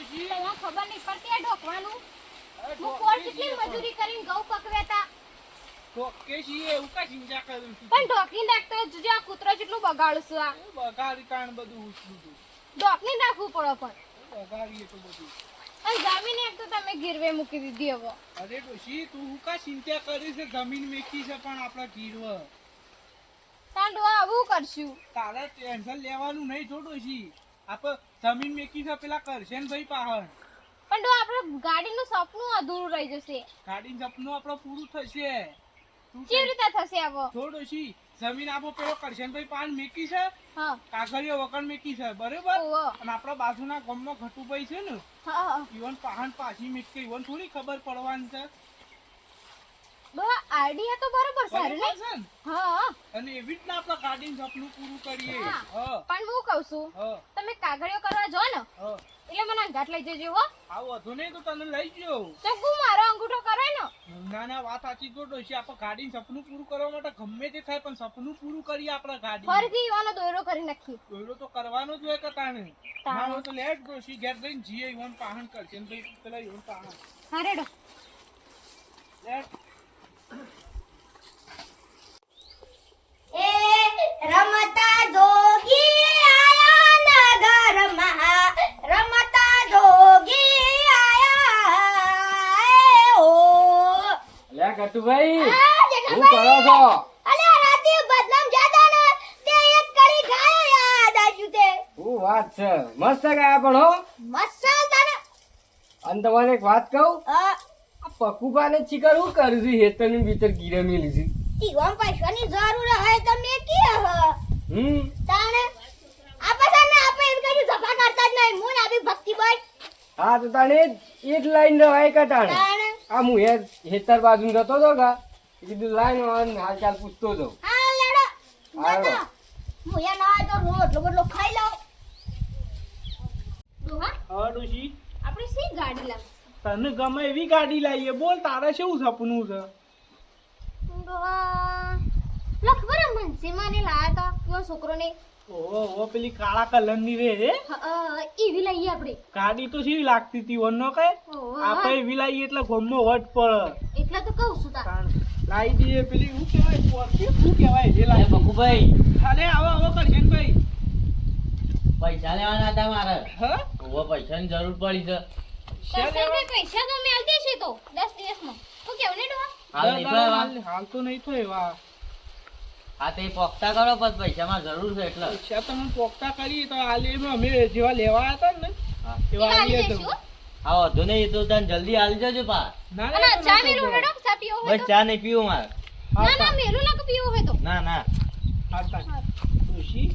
તમને ખબર નહીં પડતી આ ઢોકવાનું હું કોણ કેટલી મજૂરી કરીને ઘઉં પકવ્યાતા તો કે છીએ એવું કા ચિંતા કરું છું પણ ઢોકી નાખતો જોજો આ કૂતરો જેટલું બગાડશું આ બગાડી કાણ બધું ઉછલું તું ઢોકી નાખવું પડે પણ બગાડીએ તો બધું અને જમીન એક તો તમે ગીરવે મૂકી દીધી હવે અરે ડોશી તું હું કા ચિંતા કરી છે જમીન મેકી છે પણ આપણા ગીરવ તાંડો આવું કરશું તારે ટેન્શન લેવાનું નહીં જો ડોશી આપણે જમીન મેકી છે પેલા કરશે ને ભાઈ પાહણ પણ તો આપણે ગાડીનું સપનું અધૂરું રહી જશે ગાડીનું સપનું આપણું પૂરું થશે કેવી રીતે થશે હવે જો ડોશી જમીન આપો પેલો કરશે ને ભાઈ પાહણ મેકી છે હા કાગળિયો વગર મેકી છે બરોબર ઓહો. અને આપણા બાજુના ગામમાં ઘટુભાઈ છે ને હા ઈવન પાહણ પાછી મેકી ઈવન થોડી ખબર પડવાની છે આઈડિયા તો બરોબર સર ને બરોબર છે ને? હા અને એવી રીતના આપણા ગાડીનું સપનું પૂરું કરીએ હા. હા પણ હું કહું છું હા તમે કાગળિયો કરવા જો ને હા એટલે મને અંગાટ લઈ જજો હો આવું વધુ નહીં તો તને લઈ ગયો તો હું મારો અંગૂઠો કરાય ને ના ના વાત સાચી તો ડોશી આપણે ગાડીનું સપનું પૂરું કરવા માટે ગમે તે થાય પણ સપનું પૂરું કરીએ આપણા ગાડી ફરથી ઈવાનો દોયરો કરી નાખી દોયરો તો કરવાનો જ હોય કે તાણે તાણે. ના હોય તો લેટ ડોશી ઘેર જઈને જીએ ઈવન પાહણ કરશે ને ભાઈ પેલા ઈવન પાહણ હા રેડો લેટ એ રમતા જોગી આયા નગરમાં રમતા જોગી આયા એ ઓ લે ગટુભાઈ આ શું કરો છો? અલે રાતે બદનામ જાતા ને તે એક કડી ગાયો યાદ આવ્યું તે શું વાત છે મસ્ત ગાયા પણ હો મસાલ તાને અને તમારે એક વાત કહું આ આ પકુબાને ચીકર શું કર્યું છે હેતરની ભીતર ગીરે મેલી છે તીગોમ પૈસાની જરૂર હે તમે કે હ તાણે આપા તને આપે એમ કહી જફા કરતા જ નહીં મુન આપી ભક્તિ બોલ હા તો તાણે એ જ લાઈન રવાય કટાણે તાણે આ હું હેતર બાજુ જતો હતો કા કીધું લાઈન હાલ ચાલ પૂછતો હતો હા લેડો હાલો. જતો હું યા ના તો રોટલો બોટલો ખાઈ લઉં ડોહા હા ડોશી આપણે સી ગાડી લાવ તને ગમે એવી ગાડી લાવીએ બોલ તારે શું સપનું છે ડોહા લખબર મનસે મને લાયા તા એવો છોકરોને ઓહો પેલી કાળા કલરની રે રે એવી લઈએ આપણે ગાડી તો કેવી લાગતી હતી વનનો કઈ ઓહો. આપણે એવી લાવીએ એટલે ગમનો વટ પડે એટલે તો કહું છું તાર લાવી દઈએ પેલી શું કહેવાય પોરકી શું કહેવાય જે લાવી બકુભાઈ અરે આવો કરશે ને ભાઈ પૈસા લેવાના હતા મારે હા હવે પૈસાની જરૂર પડી છે કરશે પૈસા તો મેલ દેશે તો 10 દિવસમાં હું કેવું ને ડોહા હાલ નહીં તો એવા. હાલ તો નહીં તો એવા હા તે પોખતા કરો પછી પૈસામાં જરૂર છે એટલે પૈસા તમે પોકતા કરી તો હાલે અમે જેવા લેવા હતા ને હા. એવા હાલી આલીએ તો જઈશું, હો. હા વધુ નહીં એ તો તને જલ્દી હાલી જજો પા ના અને ના ચા મેલું હેડો ચા પીવો હોય બસ તો ચા નહીં પીવું મારે ના ના મેલું ના પીવો હોય તો ના ના ખુશી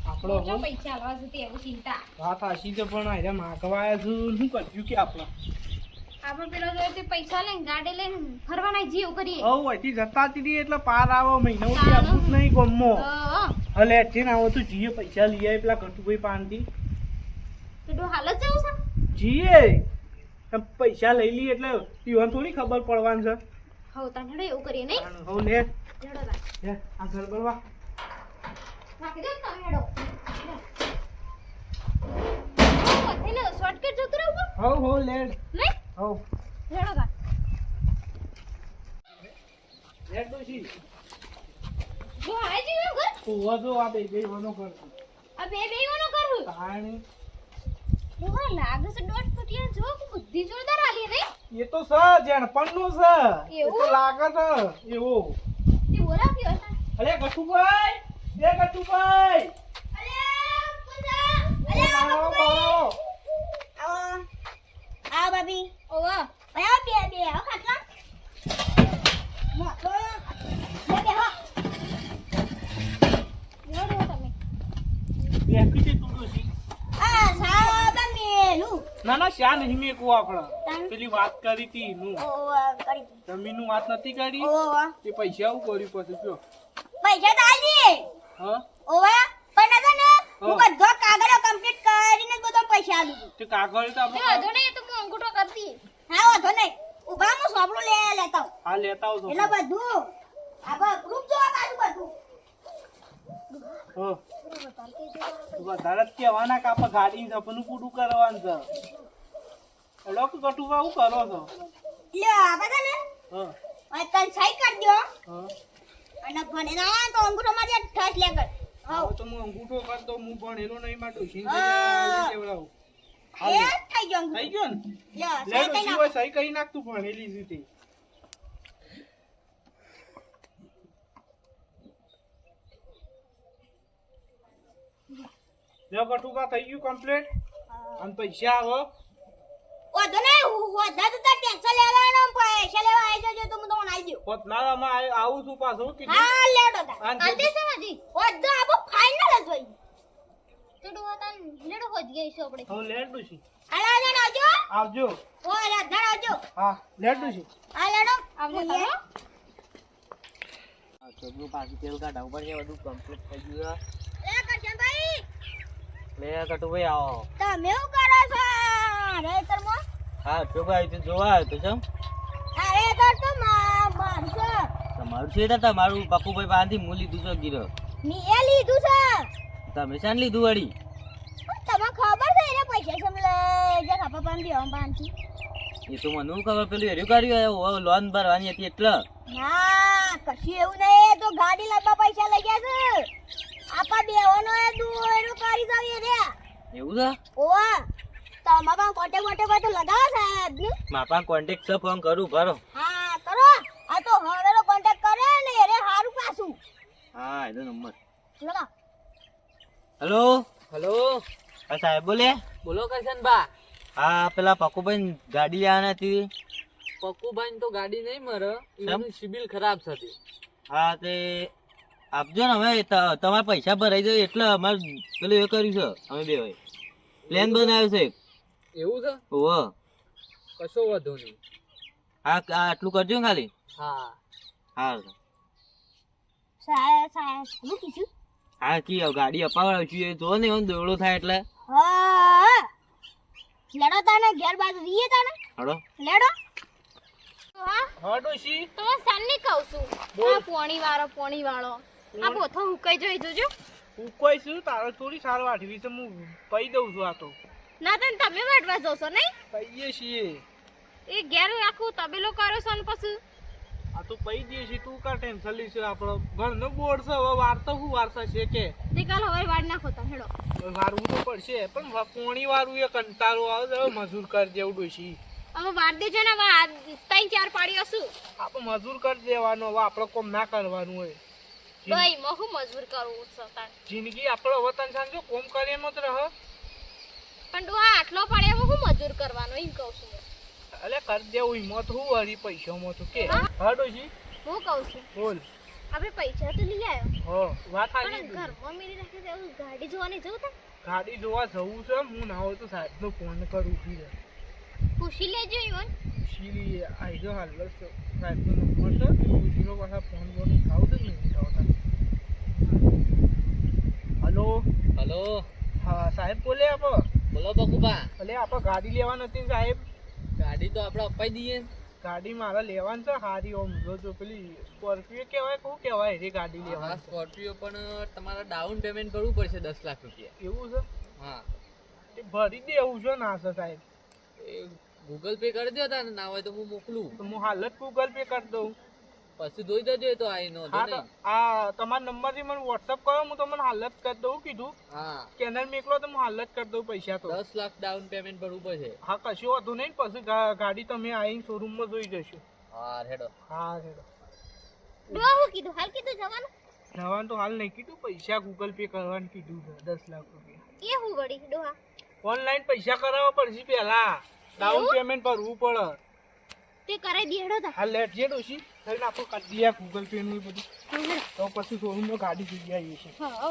આપણો જો પૈસા આલવા જતી એવું ચિંતા વાત આશી છે પણ આરે માગવાયા છું શું કરશું કે આપણે આપણે પેલો જો તે પૈસા લઈને ગાડી લઈને ફરવાના જીવ કરીએ હવ અહીંથી જતા હતી એટલે પાર આવો મહિના ઉઠી આપું જ નહીં ગમો હા હલે છે ને આવો તો જીએ પૈસા લઈ આવે પેલા કટુભાઈ પાનથી તો ડો હાલ જ જવું છે જીએ તમે પૈસા લઈ લઈએ એટલે ઈવન થોડી ખબર પડવાની છે હવ તને એવું કરીએ નહીં હવ લે હેડો લા લે આ ઘર બરવા રાખી દો તમે હેડો થઈને શોર્ટકટ જતું રહું હવ લે નહીં હવ હેડો લા લે ડોશી જો આય જીવ ઘર ઓવા જો આ બે વનો કરશું આ બે વાનો કરું તાણી ડોહા લાગે છે દોઢ ફૂટિયા જો કે બુદ્ધિ જોરદાર આલી નહીં એ તો છે જેણપણનું છે એ તો એવું? લાગે છે એવો તે બોલા કયો હતા અરે ગટુભાઈ એ ગટુભાઈ આવો, આવો. આ બાબી ઓવા આયા બે હો ખાટલા મોટો બે હો હેડો તમે બેસી તે તું ડોશી. આ સાબા મેલું ના ના શા નહીં મેકવું આપણે તાણ. પેલી વાત કરી હતી નું ઓ કરી જમીનનું વાત નથી કરી ઓ તે પૈસા આવું કર્યું પછી કયો પૈસા તો આલી હા ઓવા પણ નતો ને હું હા. બધો કાગળો કમ્પ્લીટ કરીને જ બધો પૈસા આલું તે કાગળ તો તે આપણે વાંધો નહીં તો હું અંગૂઠો કરતી હા વાંધો નહીં ઉભા હું સોપડું લેતા આવું. હા લેતા આવજો એટલે બધું આ ગ્રુપ જોવા કાઢું બધું હા વધારે જ કહેવાના કે આપણે ગાડીનું સપનું પૂરું કરવાનું છે અલગ કટુબા હું કરો છો? લ્યો આ બધા ને હા હવે તને સહી કરી દો હા અને ભણે ના આવે તો અંગૂઠો મારી ઠસ લે કર હવે તો હું અંગૂઠો કરતો હું ભણેલો નહીં માં ડોશી હા. કેવડાવું એ થઈ ગયો અંગૂઠો. થઈ ગયો ને લ્યો લે સહી ડોશી કરી નાખ. હોય સહી કરી નાખ તું ભણેલી છે તે લે કટુબા થઈ ગયું કમ્પ્લીટ અને પૈસા આવો ઓધો ને ઓધા તો તાર ટેન્શન લેવાનો પૈસા લેવા આવી જજો તો હું તમને આવી દઉં પતનાળામાં આવું છું પાછું કીધું હા લેડો તાર અને આતે છે હજી ઓધો આબો ફાઇનલ જ હોય તો ડોહા તાન લેડો હોજ ગઈ છે આપણે હવે લેટ ડોશી આલા જણ આવજો આવજો ઓ રાધા આવજો હા લેટ ડોશી આ લેડો આવજો હું તારો છોકરું પાછું તેલ કાઢવું પડશે બધું કમ્પ્લીટ થઈ ગયું એ કરશનભાઈ લે કટુભાઈ આવો તમે શું કરો છો રેતરમાં હા છોકરા તો જોવા આવ્યો તો ચમ અરે કર તો મારું છે તમારું છે તો તમારું પપ્પુભાઈ પાસેથી હું લીધું છે ગીરો મી એ લીધું છે તમે શાને લીધું વળી તમને ખબર છે એને પૈસા સમલે જે ખાપા પાન દેવા પાનથી એ તો મને શું ખબર પેલું હેર્યું કર્યું લોન ભરવાની હતી એટલે ના કશું એવું નહીં તો ગાડી લાવવા પૈસા લઈ ગયા છે આપા દેવાનો એ દૂર કરી દઈએ રે એવું છે ઓવા તમારા કોન્ટેક્ટ તો લગાવો સાહેબ ને માપા કોન્ટેક્ટ છે ફોન કરું ભરો હા કરો આ તો હવેનો કોન્ટેક્ટ કરે ને રે હારું પાછું હા એનો નંબર લગા હેલો હલો હા સાહેબ બોલે બોલો કરશન બા હા પેલા પક્કુભાઈ ગાડી લેવાના હતી પક્કુભાઈ તો ગાડી નહીં મરે એનું સિબિલ ખરાબ છે તે. હા તે આપજો ને હવે તમારે પૈસા ભરાઈ જાય એટલે અમારે પેલું એ કર્યું છે અમે બે ભાઈ પ્લાન બનાવ્યો છે એવું છે ઓહો કશો વાંધો નહીં હા આટલું કરજો ને ખાલી હા હા સાહેબ શું કીધું હા કી ગાડી અપાવડાવું છું જો ને એમ દોડો થાય એટલે હા લેડો તાને ઘેર બાજુ રીએ તાને હડો લેડો હા હા ડોશી તો સાની કહું છું આ પોણી વાળો આ બોથો હુકાઈ જોઈ જોજો હું કોઈ છું તારે થોડી સાર વાટવી છે હું પઈ દઉં છું આ તો ના તો તમે વાટવા જોશો નહીં પઈએ છીએ એ ઘેર આખું તબેલો કર્યો છે ને પછી આ તો પઈ દઈએ છીએ તું કા ટેન્શન લઈશ આપણો ઘરનો બોર્ડ છે હવે વાર્તા શું વાર્તા છે કે તે કાલ હવે વાડ નાખો તા હેડો હવે વારવું તો પડશે પણ પોણી વારવું એ કંટાળો આવે છે હવે મજૂર કરી દેવું ડોશી હવે વાડ દેજો ને હવે 3-4 પાડી હશું આપણે મજૂર કરી દેવાનો હવે આપણે કોમ ના કરવાનું હોય ભાઈ મહુ મજૂર કરવું છે તાર જિંદગી આપણે હવે તને સાંજો કોમ કરે એમ જ રહે પણ ડોહા આટલો પડે હવે હું મજૂર કરવાનો એમ કહું છું અલે કરી દેવું હિંમત હું વળી પૈસામાં તો કે હા ડોશી હું કહું છું બોલ આપણે પૈસા તો લઈ આવ્યો હો વાત પણ આવી ઘરમાં મેરી રાખી દે ગાડી જોવાની જવું તા ગાડી જોવા જવું છે હું ના હોય તો સાહેબનો ફોન કરું ઉભી રહે પૂછી લેજો ઈવન શીરી આઈ જો હાલ બસ સાહેબનો નંબર છે પૂછીનો પાછા ફોન બોન ખાવું તો નહીં ઉઠાવતા હલો હલો હા સાહેબ બોલે આપો બોલો પક્કુબા એટલે આપણે ગાડી લેવા નથી ને સાહેબ ગાડી તો આપણે અપાઈ દઈએ ગાડી મારે લેવાની છે હારી ઓમ જો પેલી સ્કોર્પિયો કહેવાય શું કહેવાય એ ગાડી હા લેવાની સ્કોર્પિયો પણ તમારે ડાઉન પેમેન્ટ કરવું પડશે 10 લાખ રૂપિયા એવું છે હા એ ભરી દેવું છે ના છે સાહેબ એ ગૂગલ પે કરી દો તા ને ના હોય તો હું મોકલું તો હું હાલ જ ગૂગલ પે કરી દઉં પછી જોઈ દેજો એ તો આઈ નો હા તો નહીં આ તમારા નંબરથી મને વોટ્સઅપ કરો હું તમને હાલ જ કરી દઉં કીધું હા સ્કેનર મોકલો તો હું હાલ જ કરી દઉં પૈસા તો 10 લાખ ડાઉન પેમેન્ટ ભરવું પડશે હા કશું વાંધો નહીં પછી ગાડી તમે આવીને શોરૂમમાં જોઈ જશો હા હેડો હા હેડો ડોહા હું કીધું હાલ કીધું જવાનું જવાનું તો હાલ નહીં કીધું પૈસા ગૂગલ પે કરવાનું કીધું છે 10 લાખ રૂપિયા એ હું વળી ડોહા ઓનલાઈન પૈસા કરાવવા પડશે પહેલા ડાઉન પેમેન્ટ ભરવું પડે તે કરાઈ દેડો તા હા લેટ જે ડોશી થઈને આપણે કરી દઈએ ગૂગલ પે નું બધું તો પછી શોરૂમમાં ગાડી જઈ આવીએ છીએ હા